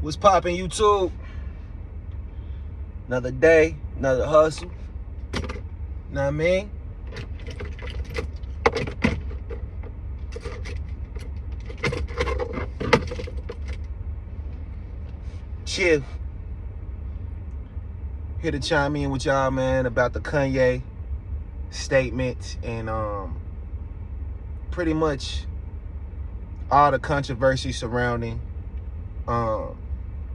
What's poppin', YouTube? Another day, another hustle. Know what I mean? Chill. Here to chime in with y'all, man, about the Kanye statement and pretty much all the controversy surrounding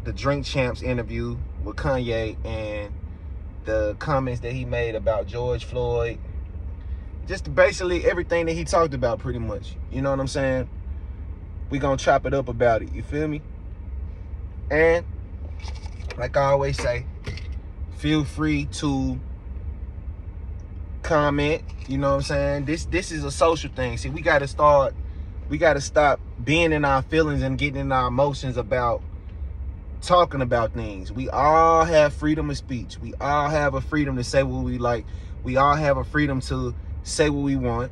the Drink Champs interview with Kanye and the comments that he made about George Floyd. Just basically everything that he talked about, pretty much. You know what I'm saying? We gonna chop it up about it, you feel me? And like I always say, feel free to comment. You know what I'm saying? This is a social thing. See, we gotta stop being in our feelings and getting in our emotions about talking about things. We all have freedom of speech. We all have a freedom to say what we like. We all have a freedom to say what we want.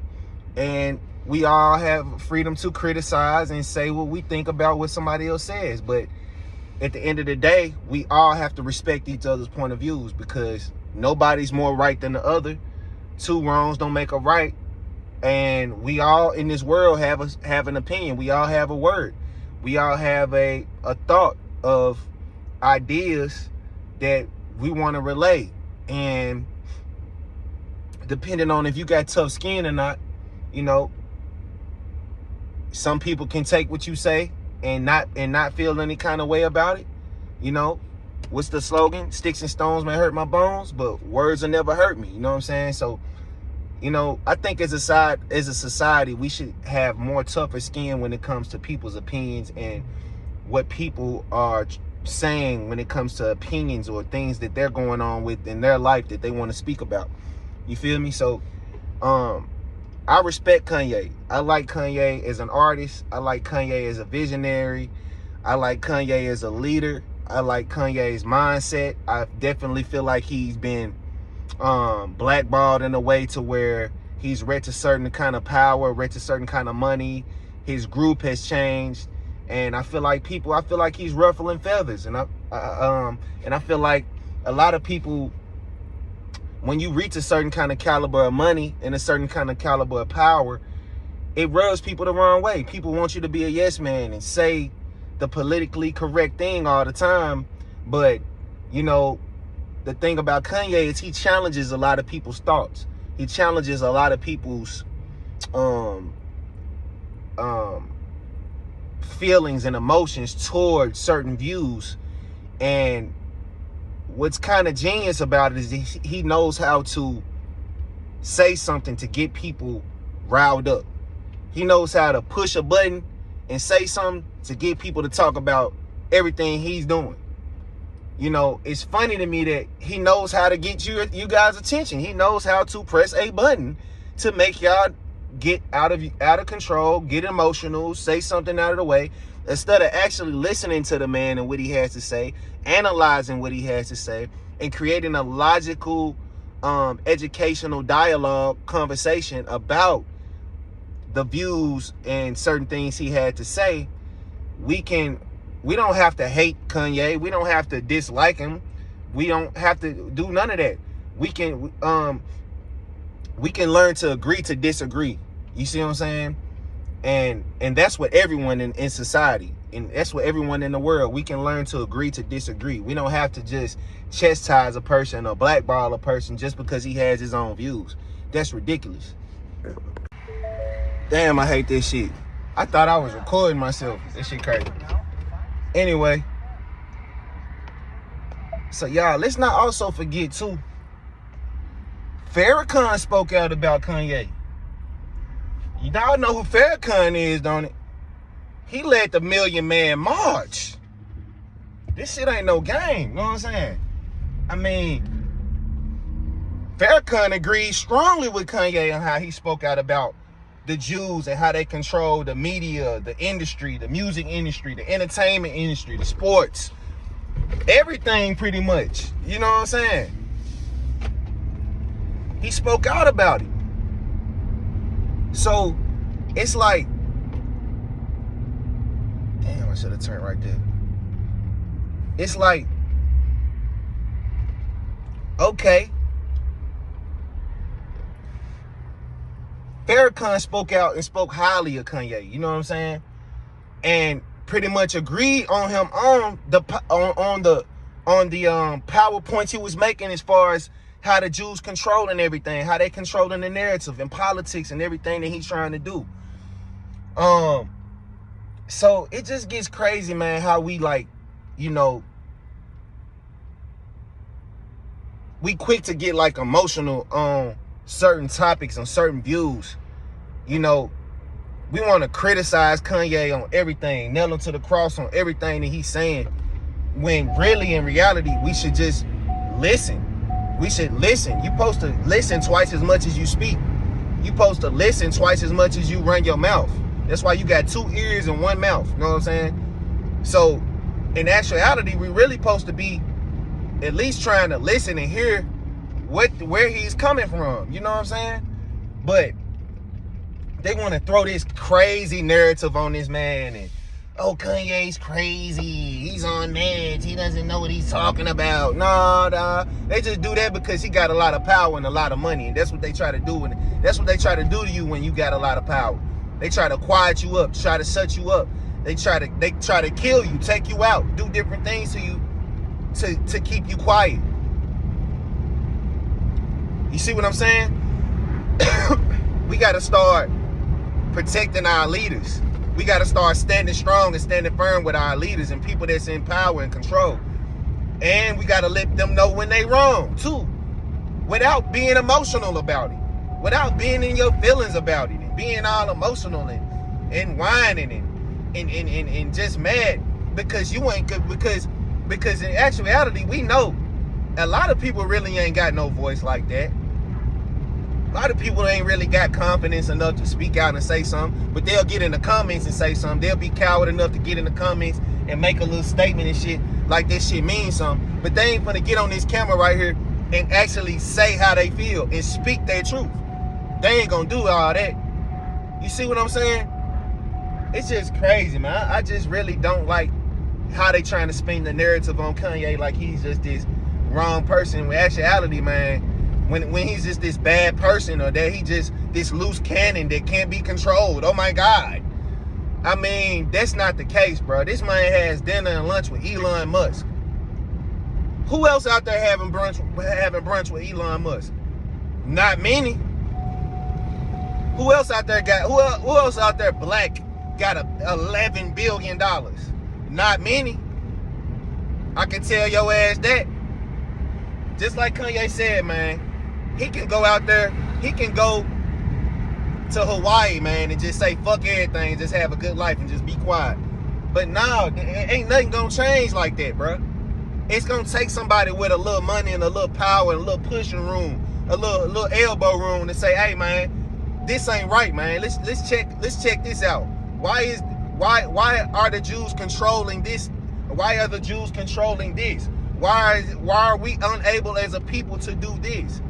And we all have freedom to criticize and say what we think about what somebody else says. But at the end of the day, we all have to respect each other's point of views, because nobody's more right than the other. Two wrongs don't make a right. And we all in this world have an opinion. We all have a word. We all have a thought of ideas that we want to relay. And depending on if you got tough skin or not, you know, some people can take what you say and not feel any kind of way about it. You know, what's the slogan? Sticks and stones may hurt my bones, but words will never hurt me. You know what I'm saying? So, you know, I think as a society, we should have more tougher skin when it comes to people's opinions and what people are saying when it comes to opinions or things that they're going on with in their life that they want to speak about. You feel me? So, I respect Kanye. I like Kanye as an artist. I like Kanye as a visionary. I like Kanye as a leader. I like Kanye's mindset. I definitely feel like he's been blackballed in a way to where he's read to certain kind of power, read to certain kind of money. His group has changed, and I feel like he's ruffling feathers, and I feel like a lot of people, when you reach a certain kind of caliber of money and a certain kind of caliber of power, it rubs people the wrong way. People want you to be a yes man and say the politically correct thing all the time, but you know, the thing about Kanye is he challenges a lot of people's thoughts. He challenges a lot of people's feelings and emotions towards certain views. And what's kind of genius about it is he knows how to say something to get people riled up. He knows how to push a button and say something to get people to talk about everything he's doing. You know, it's funny to me that he knows how to get you guys' attention. He knows how to press a button to make y'all get out of control, get emotional, say something out of the way, instead of actually listening to the man and what he has to say, analyzing what he has to say, and creating a logical, educational dialogue conversation about the views and certain things he had to say. We don't have to hate Kanye. We don't have to dislike him. We don't have to do none of that. We can learn to agree to disagree. You see what I'm saying? And that's what everyone in society, and that's what everyone in the world, we can learn to agree to disagree. We don't have to just chastise a person or blackball a person just because he has his own views. That's ridiculous. Damn, I hate this shit. I thought I was recording myself. This shit crazy. Anyway, so y'all, let's not also forget too, Farrakhan spoke out about Kanye. You all know who Farrakhan is, don't it? He led the Million Man March. This shit ain't no game, you know what I'm saying? I mean, Farrakhan agreed strongly with Kanye on how he spoke out about the Jews and how they control the media, the industry, the music industry, the entertainment industry, the sports, everything pretty much. You know what I'm saying? He spoke out about it. So it's like, damn, I should have turned right there. it's like, okay, Farrakhan spoke out and spoke highly of Kanye, you know what I'm saying? And pretty much agreed on him on the PowerPoints he was making as far as how the Jews controlling everything, how they controlling the narrative and politics and everything that he's trying to do. So it just gets crazy, man, how we like, you know, we quick to get like emotional on certain topics, on certain views. You know, we want to criticize Kanye on everything, nail him to the cross on everything that he's saying, when really in reality we should just listen. We should listen. You're supposed to listen twice as much as you speak. You're supposed to listen twice as much as you run your mouth. That's why you got 2 ears and 1 mouth. You know what I'm saying? So in actuality, we really supposed to be at least trying to listen and hear where he's coming from. You know what I'm saying? But they want to throw this crazy narrative on this man, and oh, Kanye's crazy, he's on meds, he doesn't know what he's talking about. Nah, they just do that because he got a lot of power and a lot of money, and that's what they try to do. And that's what they try to do to you when you got a lot of power. They try to quiet you up, try to shut you up. They try to kill you, take you out, do different things to you to keep you quiet. You see what I'm saying? We got to start protecting our leaders. We got to start standing strong and standing firm with our leaders and people that's in power and control. And we got to let them know when they wrong too, without being emotional about it, without being in your feelings about it and being all emotional and whining and just mad because you ain't good. Because in actuality, we know a lot of people really ain't got no voice like that. A lot of people ain't really got confidence enough to speak out and say something, but they'll get in the comments and say something. They'll be coward enough to get in the comments and make a little statement and shit like this shit means something, but they ain't gonna get on this camera right here and actually say how they feel and speak their truth. They ain't gonna do all that. You see what I'm saying? It's just crazy, man. I just really don't like how they trying to spin the narrative on Kanye like he's just this wrong person. With actuality, man, when he's just this bad person, or that he just this loose cannon that can't be controlled. Oh my God. I mean, that's not the case, bro. This man has dinner and lunch with Elon Musk. Who else out there having brunch with Elon Musk? Not many. Who else out there black got $11 billion? Not many. I can tell your ass that. Just like Kanye said, man, he can go out there, he can go to Hawaii, man, and just say fuck everything, just have a good life and just be quiet. But no, ain't nothing gonna change like that, bro. It's gonna take somebody with a little money and a little power and a little pushing room, a little elbow room to say, hey man, this ain't right, man. Let's check this out. Why are the Jews controlling this? Why are the Jews controlling this? Why are we unable as a people to do this?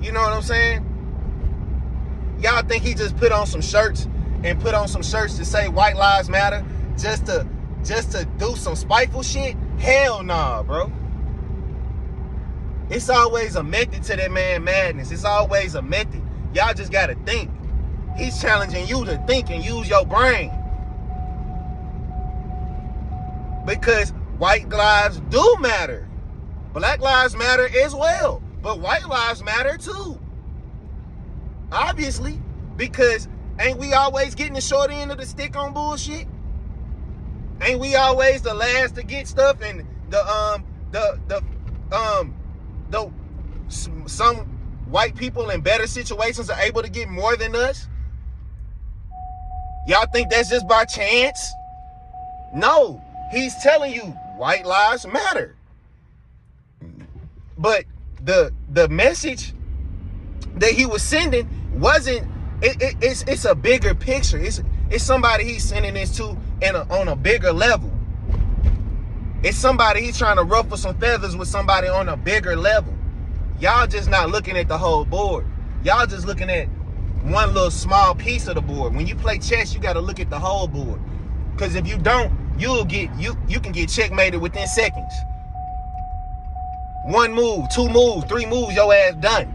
You know what I'm saying? Y'all think he just put on some shirts to say white lives matter just to do some spiteful shit? Hell nah, bro. It's always a method to that man madness. It's always a method. Y'all just gotta think. He's challenging you to think and use your brain. Because white lives do matter. Black lives matter as well. But white lives matter too. Obviously. Because ain't we always getting the short end of the stick on bullshit? Ain't we always the last to get stuff, and some white people in better situations are able to get more than us? Y'all think that's just by chance? No. He's telling you white lives matter. But the message that he was sending wasn't, it's a bigger picture. It's somebody he's sending this to on a bigger level. It's somebody he's trying to ruffle some feathers with, somebody on a bigger level. Y'all just not looking at the whole board. Y'all just looking at one little small piece of the board. When you play chess, you got to look at the whole board. Because if you don't, you can get checkmated within seconds. One move, two moves, three moves, your ass done.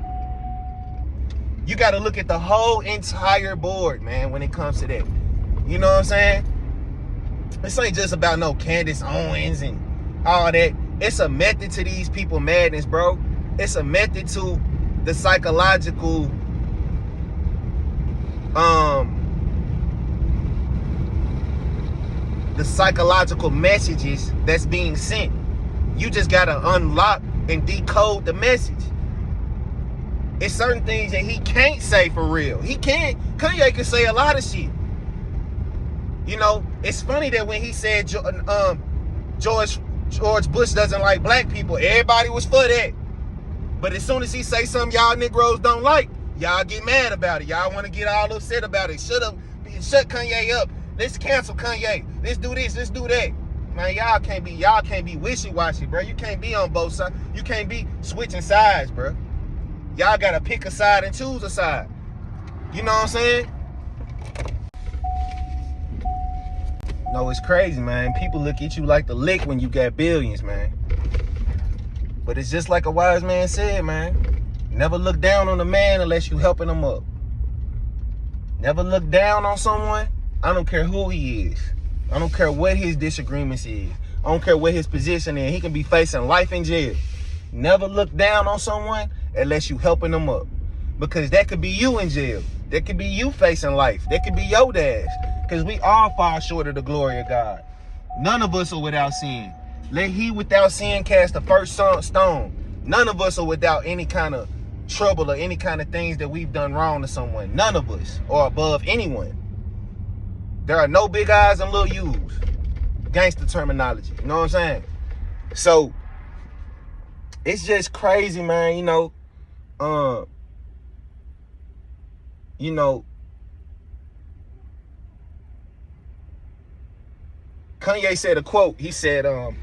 You got to look at the whole entire board, man, when it comes to that. You know what I'm saying? This ain't just about no Candace Owens and all that. It's a method to these people madness, bro. It's a method to the psychological messages that's being sent. You just gotta unlock and decode the message. It's certain things that he can't say for real. Kanye can say a lot of shit. You know, it's funny that when he said George Bush doesn't like black people, everybody was for that. But as soon as he say something y'all Negroes don't like, y'all get mad about it. Y'all want to get all upset about it. Shut Kanye up. Let's cancel Kanye. Let's do this. Let's do that. Man, y'all can't be wishy-washy, bro. You can't be on both sides. You can't be switching sides, bro. Y'all gotta pick a side and choose a side. You know what I'm saying? No, it's crazy, man. People look at you like the lick when you got billions, man. But it's just like a wise man said, man. Never look down on a man unless you helping him up. Never look down on someone. I don't care who he is. I don't care what his disagreements is. I don't care what his position is. He can be facing life in jail. Never look down on someone unless you helping them up. Because that could be you in jail. That could be you facing life. That could be your dash. Because we all fall short of the glory of God. None of us are without sin. Let he without sin cast the first stone. None of us are without any kind of trouble or any kind of things that we've done wrong to someone. None of us are above anyone. There are no big eyes and little U's. Gangster terminology. You know what I'm saying? So, it's just crazy, man. Kanye said a quote. He said, and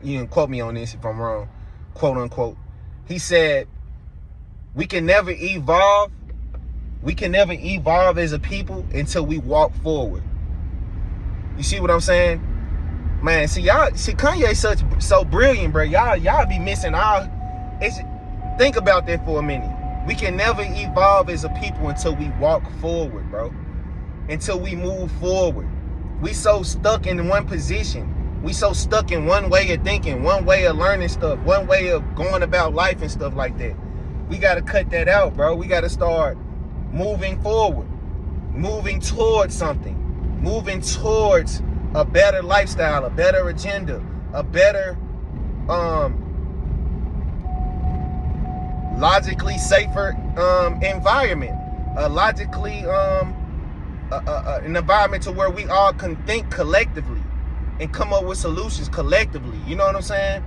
you can quote me on this if I'm wrong, quote unquote. He said, we can never evolve as a people until we walk forward. You see what I'm saying? Man, Kanye so brilliant, bro. Y'all be missing think about that for a minute. We can never evolve as a people until we walk forward, bro. Until we move forward. We so stuck in one position. We so stuck in one way of thinking, one way of learning stuff, one way of going about life and stuff like that. We got to cut that out, bro. We got to start moving forward, moving towards something, moving towards a better lifestyle, a better agenda, a better, logically safer environment, a logically an environment to where we all can think collectively and come up with solutions collectively. You know what I'm saying?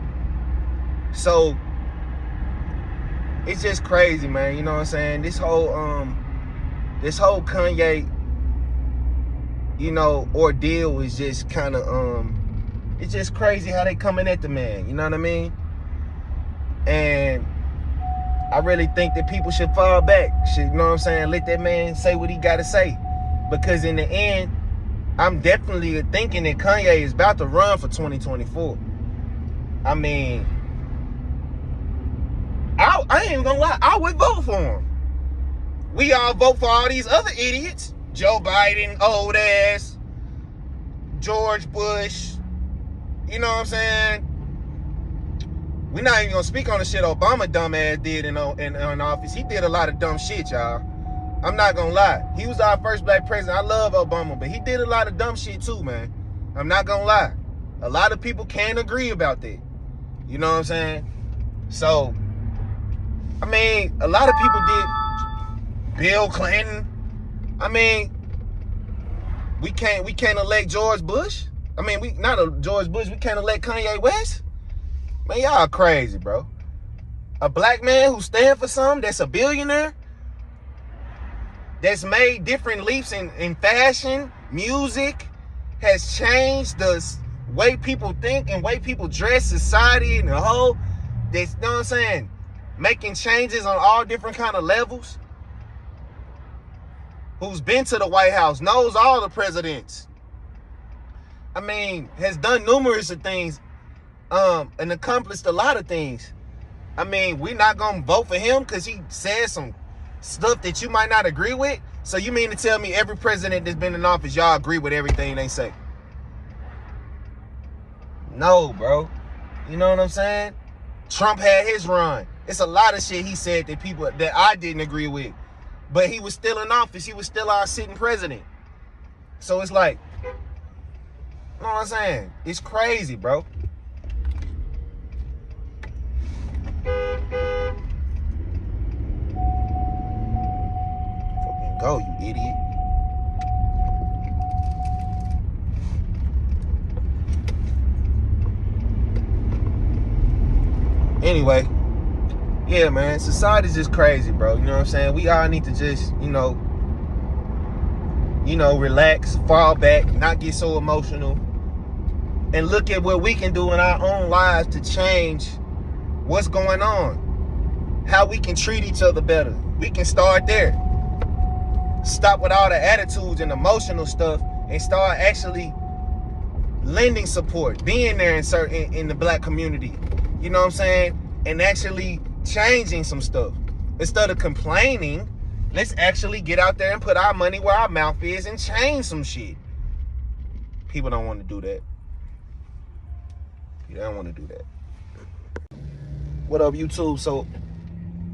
So it's just crazy, man. You know what I'm saying? This whole Kanye, ordeal is just kind of it's just crazy how they coming at the man. You know what I mean? And I really think that people should fall back. You know what I'm saying? Let that man say what he got to say. Because in the end, I'm definitely thinking that Kanye is about to run for 2024. I mean, I ain't gonna lie, I would vote for him. We all vote for all these other idiots. Joe Biden, old ass, George Bush. You know what I'm saying? We're not even gonna speak on the shit Obama dumb ass did in office. He did a lot of dumb shit, y'all. I'm not gonna lie. He was our first black president. I love Obama, but he did a lot of dumb shit too, man. I'm not gonna lie. A lot of people can't agree about that. You know what I'm saying? So, I mean, a lot of people did. Bill Clinton. I mean, we can't elect George Bush. I mean, we can't elect Kanye West. Man, y'all crazy, bro. A black man who stand for something that's a billionaire, that's made different leaps in fashion, music, has changed the way people think and way people dress, society and the whole. That's, you know what I'm saying? Making changes on all different kind of levels. Who's been to the White House, knows all the presidents. I mean, has done numerous of things, and accomplished a lot of things. I mean, we not gonna vote for him because he said some stuff that you might not agree with. So you mean to tell me every president that's been in office, y'all agree with everything they say? No, bro. You know what I'm saying? Trump had his run. It's a lot of shit he said that people that I didn't agree with. But he was still in office. He was still our sitting president. So it's like, you know what I'm saying? It's crazy, bro. Fucking go, you idiot. Anyway, yeah, man, society's just crazy, bro. You know what I'm saying? We all need to just, relax, fall back, not get so emotional, and look at what we can do in our own lives to change what's going on, how we can treat each other better. We can start there. Stop with all the attitudes and emotional stuff and start actually lending support, being there in the black community. You know what I'm saying? And actually changing some stuff. Instead of complaining, let's actually get out there and put our money where our mouth is and change some shit. People don't want to do that. You don't want to do that. What up, YouTube? So,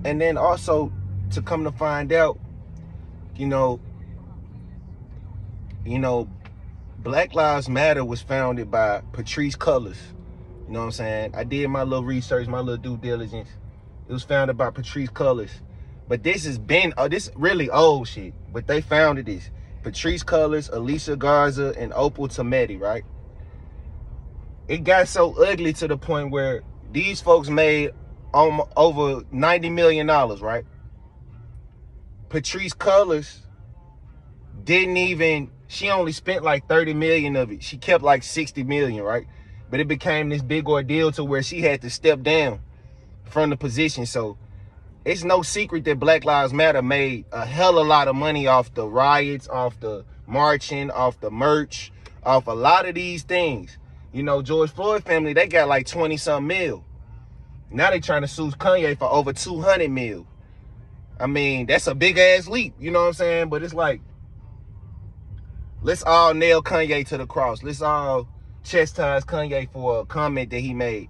and then also to come to find out, Black Lives Matter was founded by Patrisse Cullors. You know what I'm saying? I did my little research, my little due diligence. It was founded by Patrisse Cullors. But this has been, this really old shit. But they founded this. Patrisse Cullors, Alicia Garza, and Opal Tometi, right? It got so ugly to the point where these folks made over $90 million, right? Patrisse Cullors she only spent like 30 million of it. She kept like 60 million, right? But it became this big ordeal to where she had to step down from the position. So it's no secret that Black Lives Matter made a hell of a lot of money off the riots, off the marching, off the merch, off a lot of these things. George Floyd family, they got like 20-something mil. Now they trying to sue Kanye for over 200 mil. I mean, that's a big ass leap, you know what I'm saying? But it's like, let's all nail Kanye to the cross. Let's all chastise Kanye for a comment that he made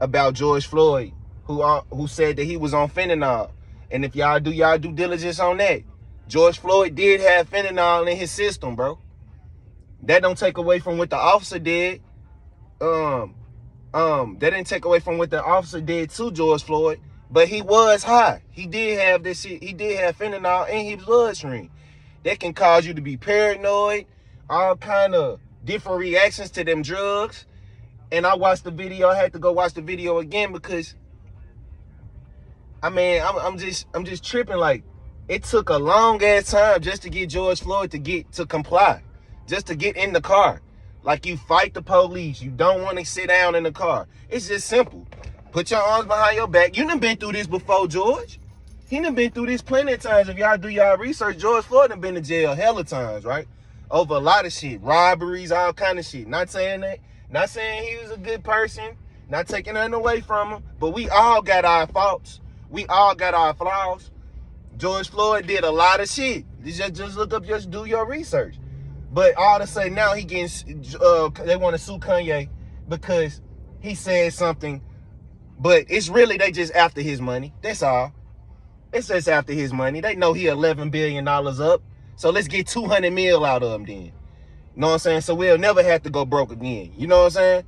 about George Floyd, who said that he was on fentanyl. And if y'all do y'all due diligence on that, George Floyd did have fentanyl in his system, bro. That don't take away from what the officer did. That didn't take away from what the officer did to George Floyd, but he was high. He did have this shit. He did have fentanyl in his bloodstream. That can cause you to be paranoid, all kind of different reactions to them drugs. And I watched the video. I had to go watch the video again because, I mean, I'm just tripping. Like, it took a long ass time just to get George Floyd to comply, just to get in the car. Like, you fight the police. You don't want to sit down in the car. It's just simple. Put your arms behind your back. You done been through this before, George. He done been through this plenty of times. If y'all do y'all research, George Floyd done been to jail hella times, right? Over a lot of shit. Robberies, all kind of shit. Not saying that. Not saying he was a good person. Not taking nothing away from him. But we all got our faults. We all got our flaws. George Floyd did a lot of shit. Just look up, just do your research. But all to say now he getting, they want to sue Kanye because he said something. But it's really, they just after his money. That's all. It's just after his money. They know he $11 billion up. So let's get 200 mil out of him then. You know what I'm saying? So we'll never have to go broke again. You know what I'm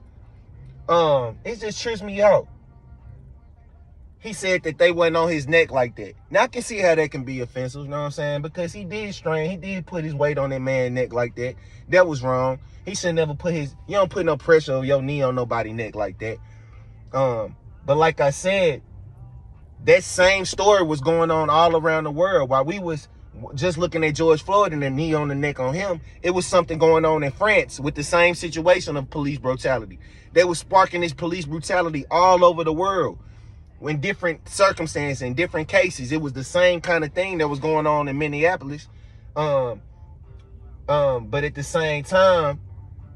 saying? It just trips me out. He said that they wasn't on his neck like that. Now I can see how that can be offensive, you know what I'm saying? Because he did put his weight on that man's neck like that. That was wrong. He should never you don't put no pressure on your knee on nobody's neck like that. But like I said, that same story was going on all around the world. While we was just looking at George Floyd and the knee on the neck on him, it was something going on in France with the same situation of police brutality. They were sparking this police brutality all over the world. In different circumstances, in different cases, it was the same kind of thing that was going on in Minneapolis. But at the same time,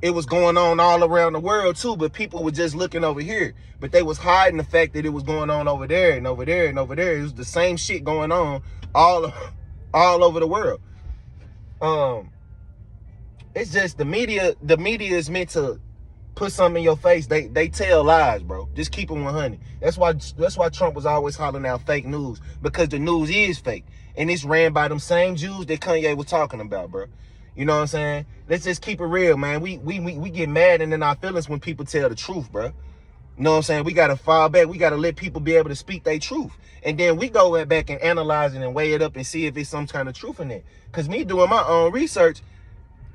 it was going on all around the world too, but people were just looking over here. But they was hiding the fact that it was going on over there and over there and over there. It was the same shit going on all over the world. It's just the media is meant to put something in your face. They tell lies, bro. Just keep it 100. That's why Trump was always hollering out fake news, because the news is fake. And it's ran by them same Jews that Kanye was talking about, bro. You know what I'm saying? Let's just keep it real, man. We get mad and in our feelings when people tell the truth, bro. You know what I'm saying? We got to fall back. We got to let people be able to speak their truth. And then we go back and analyze it and weigh it up and see if it's some kind of truth in it. Because me doing my own research,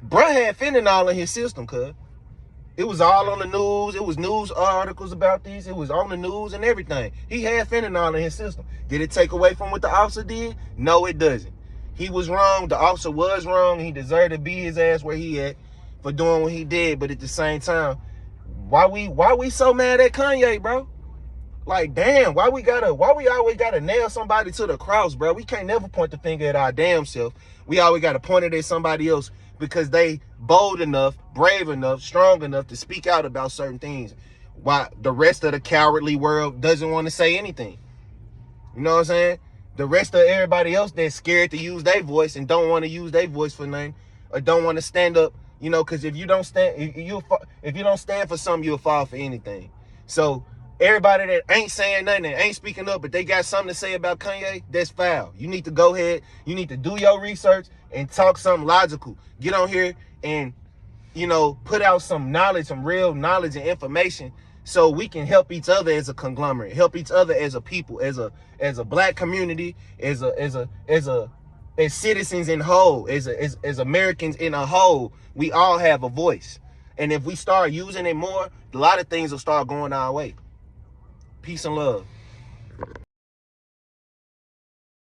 bruh had fentanyl in his system, cuz. It was all on the news. It was news articles about this. It was on the news and everything. He had fentanyl in his system. Did it take away from what the officer did? No, it doesn't. He was wrong. The officer was wrong. He deserved to be his ass where he at for doing what he did. But at the same time, why we so mad at Kanye, bro? Like, damn, why we always gotta nail somebody to the cross, bro? We can't never point the finger at our damn self. We always gotta point it at somebody else because they bold enough, brave enough, strong enough to speak out about certain things. Why the rest of the cowardly world doesn't want to say anything. You know what I'm saying? The rest of everybody else that's scared to use their voice and don't want to use their voice for nothing, or don't want to stand up, you know, because if you don't stand for something, you'll fall for anything. So everybody that ain't saying nothing and ain't speaking up, but they got something to say about Kanye, that's foul. You need to go ahead, you need to do your research and talk something logical. Get on here and, you know, put out some knowledge, some real knowledge and information, so we can help each other as a conglomerate, help each other as a people, as a black community, as citizens in whole, as Americans in a whole. We all have a voice, and if we start using it more, a lot of things will start going our way. Peace and love.